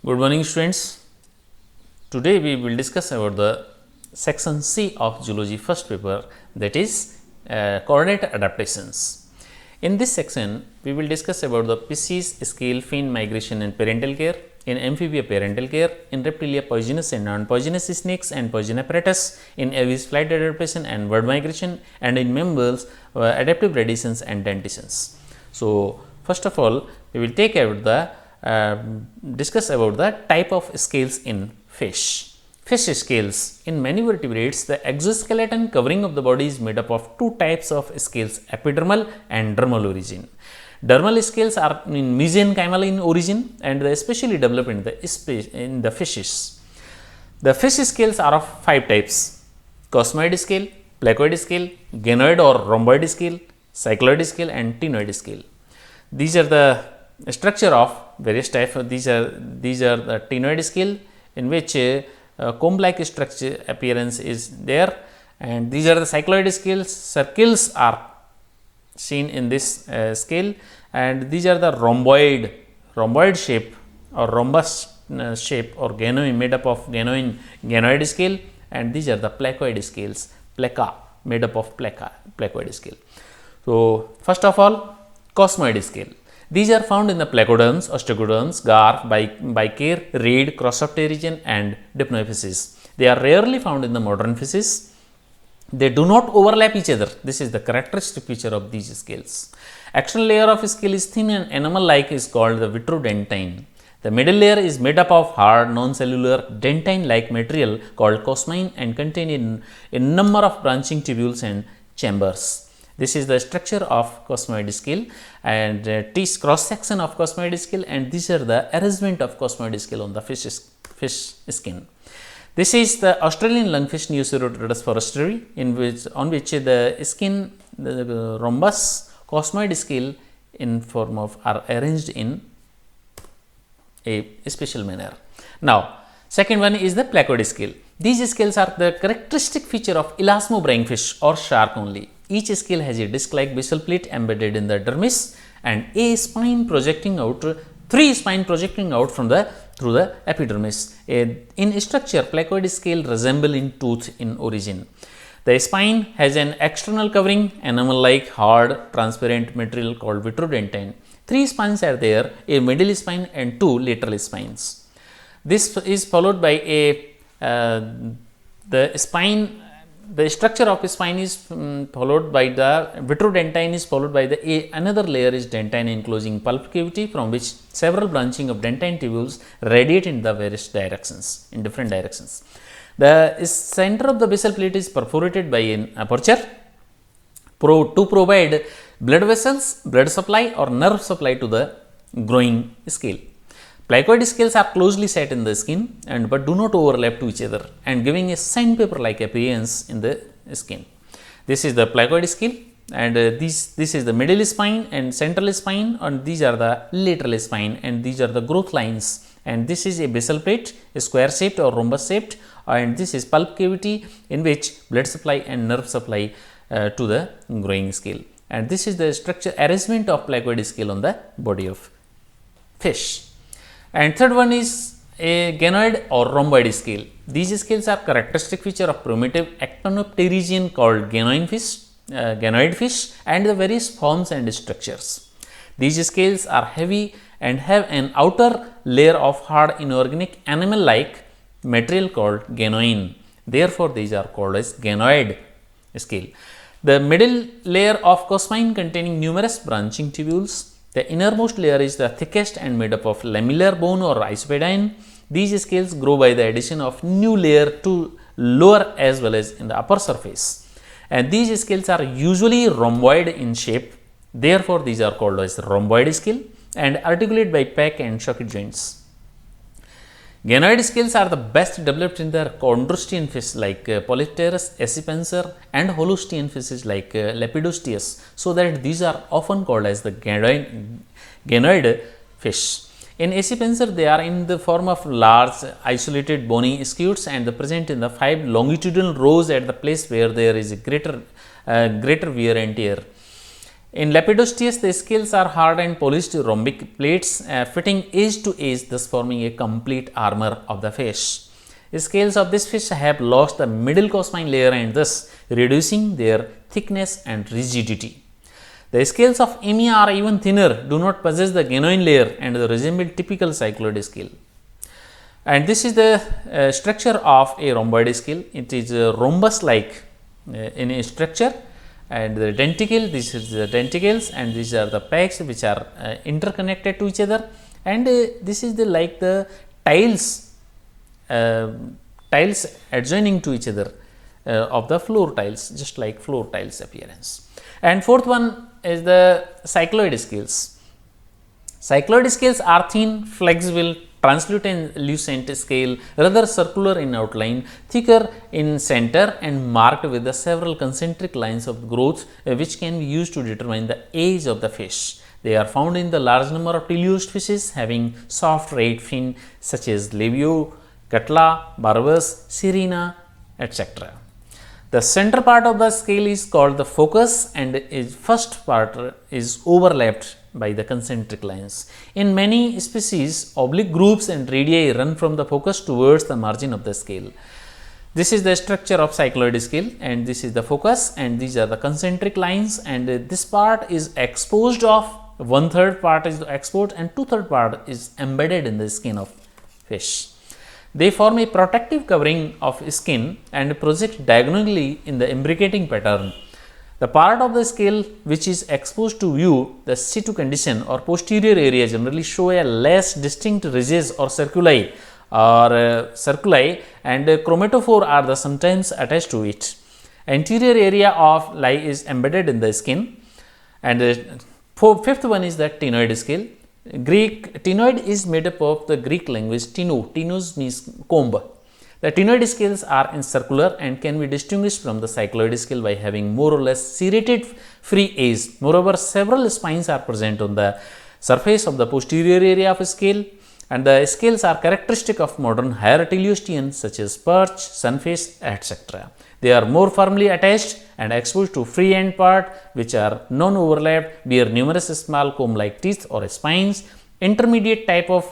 Good morning students. Today we will discuss about the section C of Zoology first paper, that is coordinate adaptations. In this section we will discuss about the species, scale, fin, migration and parental care, in amphibia parental care, in reptilia poisonous and non-poisonous snakes and poison apparatus, in aves flight adaptation and bird migration, and in mammals adaptive radiations and dentitions. So, first of all we will take about the discuss about the type of scales in fish. Fish scales. In many vertebrates, the exoskeleton covering of the body is made up of two types of scales, epidermal and dermal origin. Dermal scales are in mesenchymal in origin and they especially develop in the fishes. The fish scales are of five types: cosmoid scale, placoid scale, ganoid or rhomboid scale, cycloid scale and ctenoid scale. These are the structure of various types. These are the ctenoid scale, in which comb like structure appearance is there, and these are the cycloid scales. Circles are seen in this scale, and these are the rhomboid shape or rhombus shape or ganoid made up of ganoid scale, and these are the placoid scales, placa made up of placoid scale. So, first of all, cosmoid scale. These are found in the placoderms, osteoderms, gar, bicaire, reed, crossopterygian and dipnoephysis. They are rarely found in the modern fishes. They do not overlap each other. This is the characteristic feature of these scales. External layer of scale is thin and enamel-like, is called the vitrodentine. The middle layer is made up of hard, non-cellular, dentine-like material called cosmine and contain a number of branching tubules and chambers. This is the structure of cosmoid scale, and T cross section of cosmoid scale, and these are the arrangement of cosmoid scale on the fish skin. This is the Australian lungfish Neoceratodus foresteri, on which the skin, the rhombus cosmoid scale in form of are arranged in a special manner. Now, second one is the placoid scale. These scales are the characteristic feature of elasmobranch fish or shark only. Each scale has a disc-like basal plate embedded in the dermis and a spine projecting out, three spines projecting out from through the epidermis. In structure, placoid scale resemble in tooth in origin. The spine has an external covering, enamel-like, hard, transparent material called vitrodentine. Three spines are there, a middle spine and two lateral spines. This is followed by the structure of a spine is followed by the vitrodentine is followed by another layer is dentine enclosing pulp cavity, from which several branching of dentine tubules radiate in the various directions, in different directions. The center of the basal plate is perforated by an aperture to provide blood vessels, blood supply or nerve supply to the growing scale. Placoid scales are closely set in the skin but do not overlap to each other and giving a sandpaper-like appearance in the skin. This is the placoid scale, and this is the middle spine and central spine, and these are the lateral spine, and these are the growth lines, and this is a basal plate, a square shaped or rhombus shaped, and this is pulp cavity in which blood supply and nerve supply to the growing scale, and this is the structure arrangement of placoid scale on the body of fish. And third one is a ganoid or rhomboid scale. These scales are characteristic feature of primitive actinopterygian called ganoid fish and the various forms and structures. These scales are heavy and have an outer layer of hard inorganic enamel-like material called ganoin. Therefore, these are called as ganoid scale. The middle layer of cosmine containing numerous branching tubules. The innermost layer is the thickest and made up of lamellar bone or isopodyne. These scales grow by the addition of new layer to lower as well as in the upper surface. And these scales are usually rhomboid in shape. Therefore, these are called as rhomboid scale and articulate by pec and socket joints. Ganoid scales are the best developed in the chondrostean fish like Polypterus, accipenser and holostean fishes like Lepidosteus, so that these are often called as the ganoid fish. In accipenser, they are in the form of large isolated bony scutes and present in the 5 longitudinal rows at the place where there is a greater wear and tear. In Lepidosteus, the scales are hard and polished rhombic plates fitting edge to edge, thus forming a complete armor of the fish. The scales of this fish have lost the middle cosmine layer and thus reducing their thickness and rigidity. The scales of Emia are even thinner, do not possess the genuine layer and resemble typical cycloid scale. And this is the structure of a rhomboid scale. It is rhombus like in a structure, and the denticle, this is the denticles, and these are the pegs which are interconnected to each other, and this is the like the tiles adjoining to each other of the floor tiles, just like floor tiles appearance. And fourth one is the cycloid scales. Cycloid scales are thin, flexible, translucent scale, rather circular in outline, thicker in center and marked with the several concentric lines of growth which can be used to determine the age of the fish. They are found in the large number of teleost fishes having soft red fin such as Labio, Catla, Barbus, Sirena, etc. The center part of the scale is called the focus, and its first part is overlapped by the concentric lines. In many species, oblique grooves and radii run from the focus towards the margin of the scale. This is the structure of cycloid scale, and this is the focus, and these are the concentric lines, and this part is exposed off, 1/3 part is exposed and 2/3 part is embedded in the skin of fish. They form a protective covering of skin and project diagonally in the imbricating pattern. The part of the scale which is exposed to view, the situ condition or posterior area, generally show a less distinct ridges or circuli and chromatophore are the sometimes attached to it. Anterior area of lie is embedded in the skin, and fifth one is the ctenoid scale. Ctenoid is made up of the Greek language tenos means comb. The ctenoid scales are circular and can be distinguished from the cycloid scale by having more or less serrated free edge. Moreover, several spines are present on the surface of the posterior area of scale, and the scales are characteristic of modern higher teleosteans such as perch, sunfish, etc. They are more firmly attached and exposed to free end part which are non-overlapped, bear numerous small comb-like teeth or spines. Intermediate type of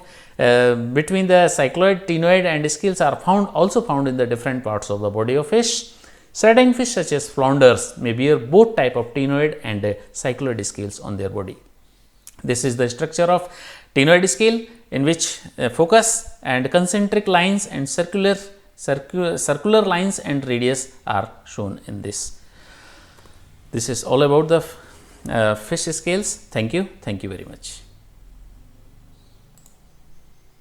between the cycloid, ctenoid and scales are also found in the different parts of the body of fish. Certain fish such as flounders may bear both type of ctenoid and cycloid scales on their body. This is the structure of ctenoid scale, in which focus and concentric lines and circular lines and radius are shown in this. This is all about the fish scales. Thank you very much.